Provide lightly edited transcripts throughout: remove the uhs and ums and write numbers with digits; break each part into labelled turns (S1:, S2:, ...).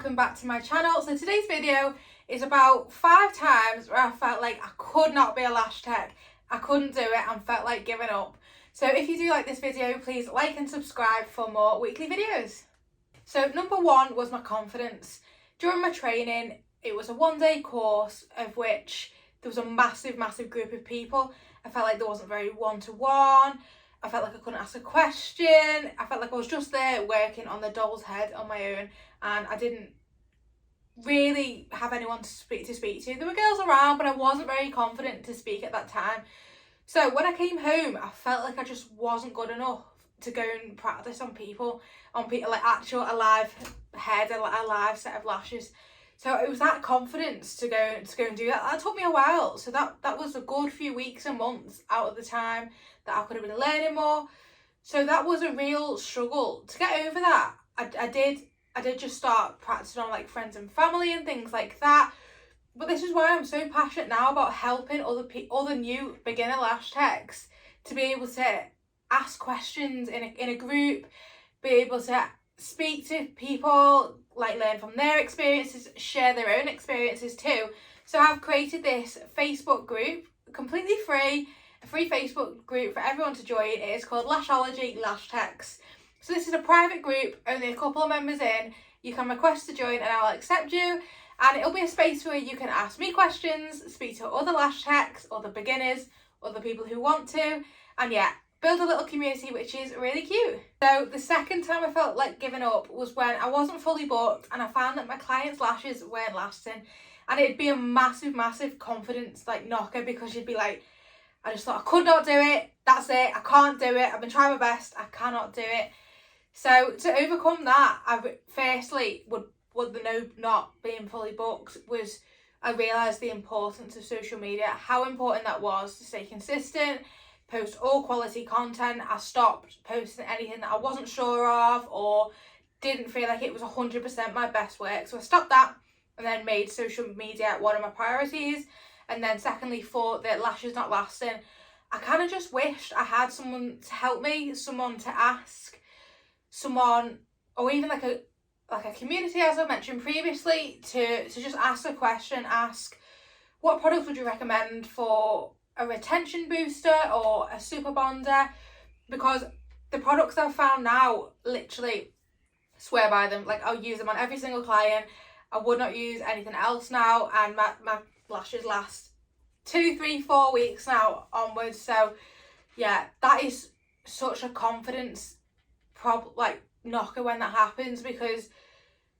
S1: welcome back to my channel. So today's video is about 5 times where I felt like I could not be a lash tech. I couldn't do it and felt like giving up. So if you do like this video, please like and subscribe for more weekly videos. So number 1 was my confidence. During my training, it was a 1-day course of which there was a massive group of people. I felt like there wasn't very one-to-one. I felt like I couldn't ask a question. I felt like I was just there working on the doll's head on my own, and I didn't really have anyone to speak to. There were girls around, but I wasn't very confident to speak at that time. So when I came home, I felt like I just wasn't good enough to go and practice on people like actual alive head, a live set of lashes. So it was that confidence to go and do that. That took me a while. So that was a good few weeks and months out of the time that I could have been learning more. So that was a real struggle to get over that. I did just start practicing on like friends and family and things like that. But this is why I'm so passionate now about helping other new beginner lash techs to be able to ask questions in a group, be able to speak to people, like learn from their experiences, share their own experiences too. So I've created this Facebook group, completely free, a free Facebook group for everyone to join. It is called Lashology Lash Techs. So this is a private group, only a couple of members in. You can request to join and I'll accept you. And it'll be a space where you can ask me questions, speak to other lash techs, other beginners, other people who want to, and yeah, build a little community, which is really cute. So the second time I felt like giving up was when I wasn't fully booked and I found that my clients' lashes weren't lasting, and it'd be a massive confidence like knocker, because you'd be like, I just thought I could not do it, that's it, I can't do it, I've been trying my best, I cannot do it. So to overcome that, firstly with the not being fully booked, was I realised the importance of social media, how important that was to stay consistent, post all quality content. I stopped posting anything that I wasn't sure of or didn't feel like it was 100% my best work. So I stopped that and then made social media one of my priorities. And then secondly, for the lashes not lasting, I kind of just wished I had someone to help me, someone to ask, someone, or even like a community, as I mentioned previously, to just ask a question, ask what products would you recommend for a retention booster or a super bonder, because the products I've found now, literally swear by them. Like, I'll use them on every single client. I would not use anything else now, and my lashes last 2, 3, 4 weeks now onwards. So yeah, that is such a confidence knocker when that happens, because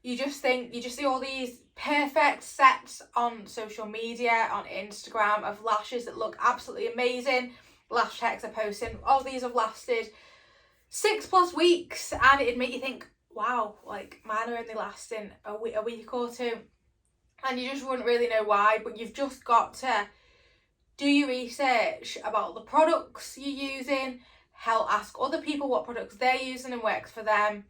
S1: you just see all these perfect sets on social media, on Instagram, of lashes that look absolutely amazing. Lash techs are posting, oh, these have lasted 6+ weeks, and it'd make you think, wow, like mine are only lasting a week or two, and you just wouldn't really know why. But you've just got to do your research about the products you're using, ask other people what products they're using and works for them.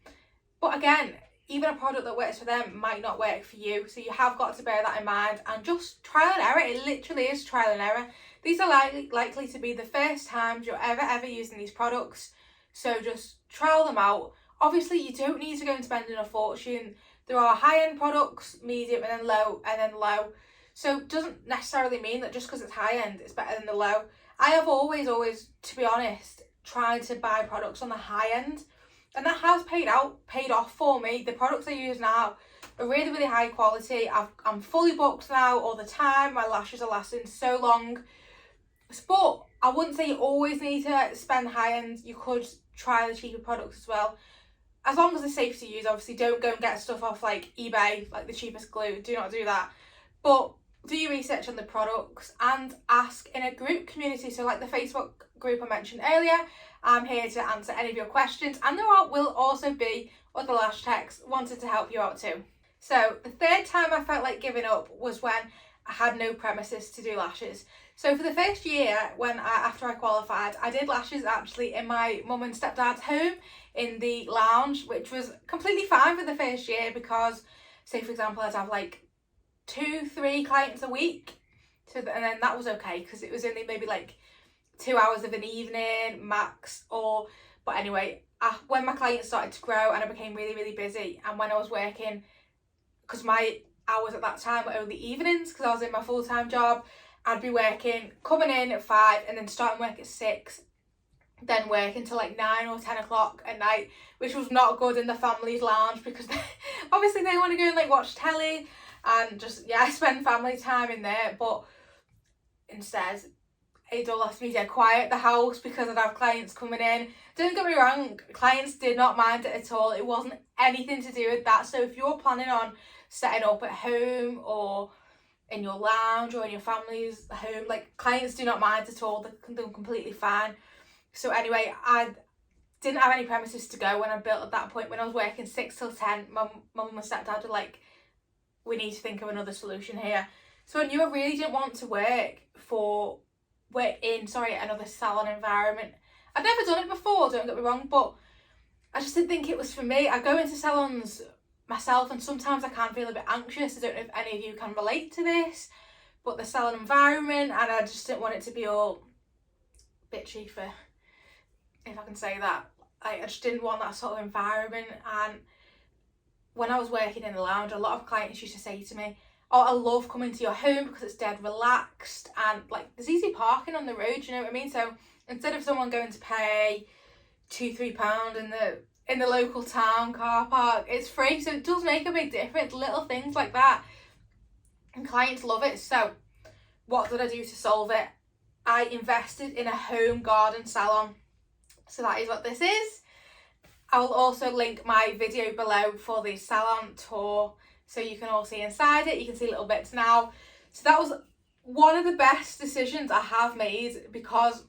S1: But again, even a product that works for them might not work for you. So you have got to bear that in mind and just trial and error. It literally is trial and error. These are likely to be the first times you're ever using these products. So just trial them out. Obviously, you don't need to go and spend a fortune. There are high-end products, medium, and then low. So it doesn't necessarily mean that just because it's high-end, it's better than the low. I have always, to be honest, tried to buy products on the high end, and that has paid off for me. The products I use now are really high quality. I'm fully booked now all the time. My lashes are lasting so long. But I wouldn't say you always need to spend high end. You could try the cheaper products as well, as long as they're safe to use. Obviously, don't go and get stuff off like eBay, like the cheapest glue. Do not do that. But do your research on the products and ask in a group community. So like the Facebook group I mentioned earlier, I'm here to answer any of your questions, and there will also be other lash techs wanted to help you out too. So the third time I felt like giving up was when I had no premises to do lashes. So for the first year, after I qualified, I did lashes actually in my mum and stepdad's home in the lounge, which was completely fine for the first year, because say for example I'd have like 2-3 clients a week, and then that was okay, because it was only maybe like 2 hours of an evening max. But anyway, when my clients started to grow and I became really busy, and when I was working because my hours at that time were only evenings because I was in my full-time job. I'd be working, coming in at 5 and then starting work at 6, then working till like 9 or 10 o'clock at night, which was not good in the family's lounge because obviously they want to go and like watch telly and just, yeah, spend family time in there. But instead, it all left me dead quiet at the house because I'd have clients coming in. Don't get me wrong, clients did not mind it at all. It wasn't anything to do with that. So if you're planning on setting up at home or in your lounge or in your family's home, like, clients do not mind at all. They're completely fine. So anyway, I didn't have any premises to go when I built at that point. When I was working 6 till 10, my mum and stepdad were like, we need to think of another solution here. So I knew I really didn't want to work in another salon environment. I'd never done it before, don't get me wrong, but I just didn't think it was for me. I go into salons myself and sometimes I can feel a bit anxious. I don't know if any of you can relate to this, but the salon environment, and I just didn't want it to be all bitchy, for if I can say that. I just didn't want that sort of environment. And when I was working in the lounge, a lot of clients used to say to me, oh, I love coming to your home because it's dead relaxed and like there's easy parking on the road, you know what I mean? So instead of someone going to pay £2-3 in the local town car park, it's free. So it does make a big difference, little things like that, and clients love it. So what did I do to solve it? I invested in a home garden salon. So that is what this is. I will also link my video below for the salon tour so you can all see inside it. You can see little bits now. So that was one of the best decisions I have made, because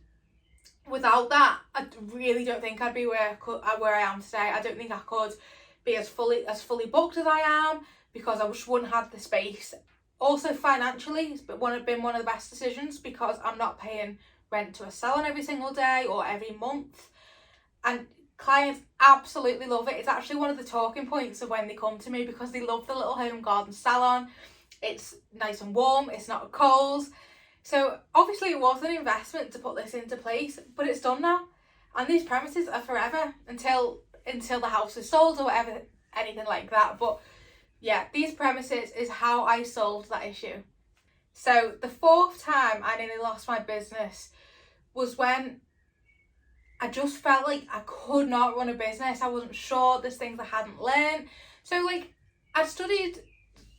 S1: without that, I really don't think I'd be where I am today. I don't think I could be as fully booked as I am, because I just wouldn't have the space. Also financially, it's been one of the best decisions because I'm not paying rent to a salon every single day or every month. And clients absolutely love it. It's actually one of the talking points of when they come to me, because they love the little home garden salon. It's nice and warm, it's not cold. So obviously it was an investment to put this into place, but it's done now. And these premises are forever until the house is sold or whatever, anything like that. But yeah, these premises is how I solved that issue. So the 4th time I nearly lost my business was when I just felt like I could not run a business. I wasn't sure. There's things I hadn't learned. So like, I'd studied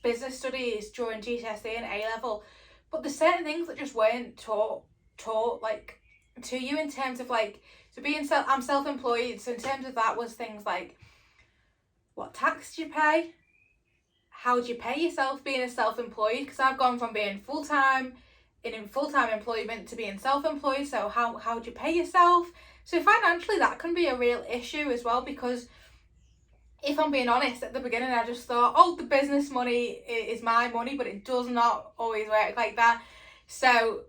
S1: business studies during GCSE and A-level, but there's certain things that just weren't taught like to you in terms of like, so I'm self-employed. So in terms of that was things like, what tax do you pay? How do you pay yourself being a self-employed? Because I've gone from being full-time employment to being self-employed. So how do you pay yourself? So financially that can be a real issue as well, because if I'm being honest, at the beginning I just thought, oh, the business money is my money, but it does not always work like that. So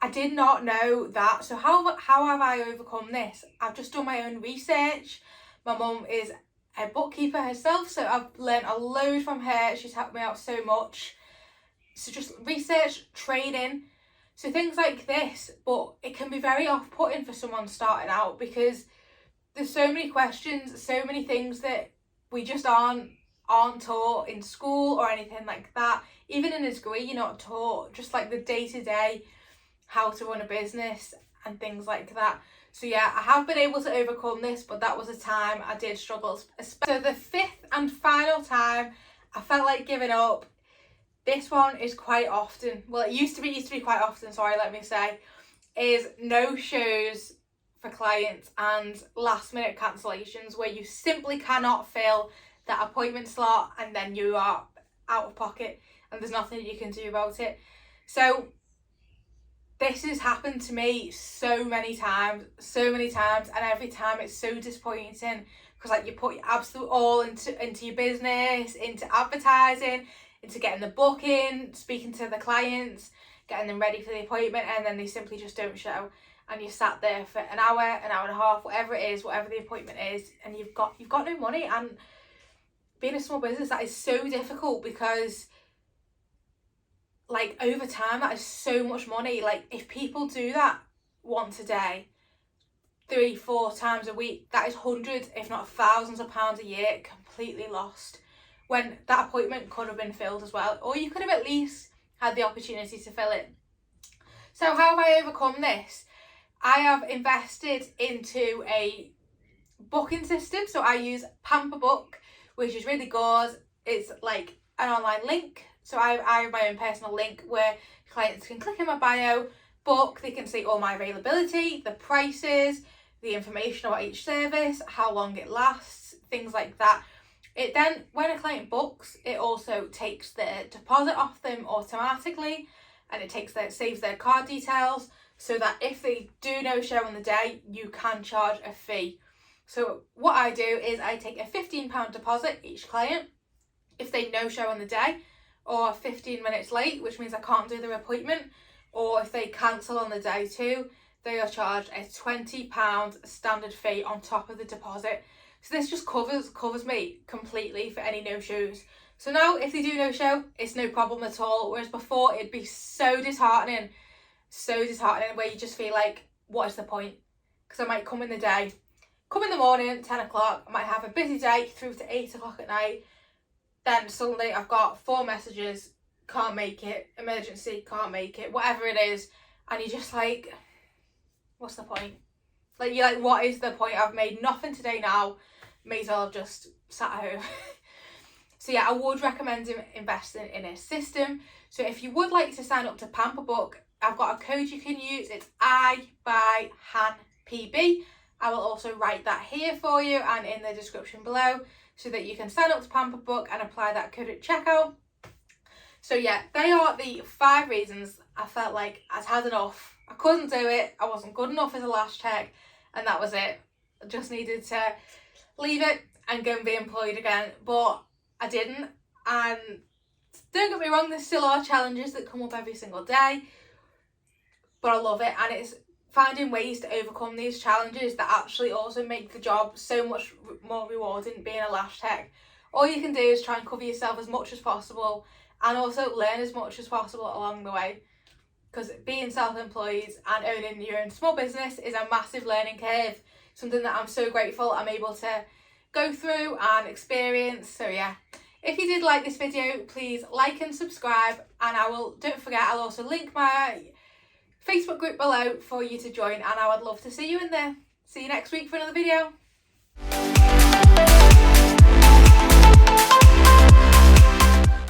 S1: I did not know that. So how have I overcome this? I've just done my own research. My mum is a bookkeeper herself, so I've learned a load from her. She's helped me out so much. So just research, trading, so things like this. But it can be very off-putting for someone starting out, because there's so many questions, so many things that we just aren't taught in school or anything like that. Even in a degree, you're not taught just like the day-to-day, how to run a business and things like that. So yeah, I have been able to overcome this, but that was a time I did struggle. So the 5th and final time I felt like giving up, this one is quite often, well, it used to be quite often, is no-shows for clients and last minute cancellations, where you simply cannot fill that appointment slot and then you are out of pocket and there's nothing you can do about it. So this has happened to me so many times, and every time it's so disappointing, because like you put your absolute all into your business, into advertising, into getting the booking, speaking to the clients, getting them ready for the appointment, and then they simply just don't show, and you sat there for an hour and a half, whatever it is, whatever the appointment is, and you've got no money. And being a small business, that is so difficult, because like over time that is so much money. Like if people do that once a day, 3-4 times a week, that is hundreds if not thousands of pounds a year completely lost, when that appointment could have been filled as well, or you could have at least had the opportunity to fill it. So how have I overcome this? I have invested into a booking system. So I use Pamper Book, which is really good. It's like an online link. So I have my own personal link where clients can click in my bio, book, they can see all my availability, the prices, the information about each service, how long it lasts, things like that. It then, when a client books, it also takes their deposit off them automatically, and it saves their card details, so that if they do no show on the day, you can charge a fee. So what I do is I take a £15 deposit each client if they no show on the day, or 15 minutes late, which means I can't do their appointment, or if they cancel on the day too, they are charged a £20 standard fee on top of the deposit. So this just covers me completely for any no-shows. So now if they do no-show, it's no problem at all. Whereas before it'd be so disheartening where you just feel like, what is the point? Because I might come in the morning, 10 o'clock, I might have a busy day through to 8 o'clock at night. Then suddenly I've got 4 messages, can't make it, emergency, can't make it, whatever it is. And you're just like, what's the point? Like, you're like, what is the point? I've made nothing today now. May as well have just sat at home. So yeah, I would recommend investing in a system. So if you would like to sign up to Pamper Book, I've got a code you can use. It's IBuyHanPB. I will also write that here for you and in the description below, so that you can sign up to Pamper Book and apply that code at checkout. So yeah, they are the 5 reasons I felt like I'd had enough. I couldn't do it. I wasn't good enough as a lash tech, and that was it. I just needed to leave it and go and be employed again, but I didn't. And don't get me wrong, there still are challenges that come up every single day, but I love it, and it's finding ways to overcome these challenges that actually also make the job so much more rewarding being a lash tech. All you can do is try and cover yourself as much as possible, and also learn as much as possible along the way, because being self-employed and owning your own small business is a massive learning curve, something that I'm so grateful I'm able to go through and experience. So yeah, if you did like this video, please like and subscribe, and don't forget, I'll also link my Facebook group below for you to join, and I would love to see you in there. See you next week for another video.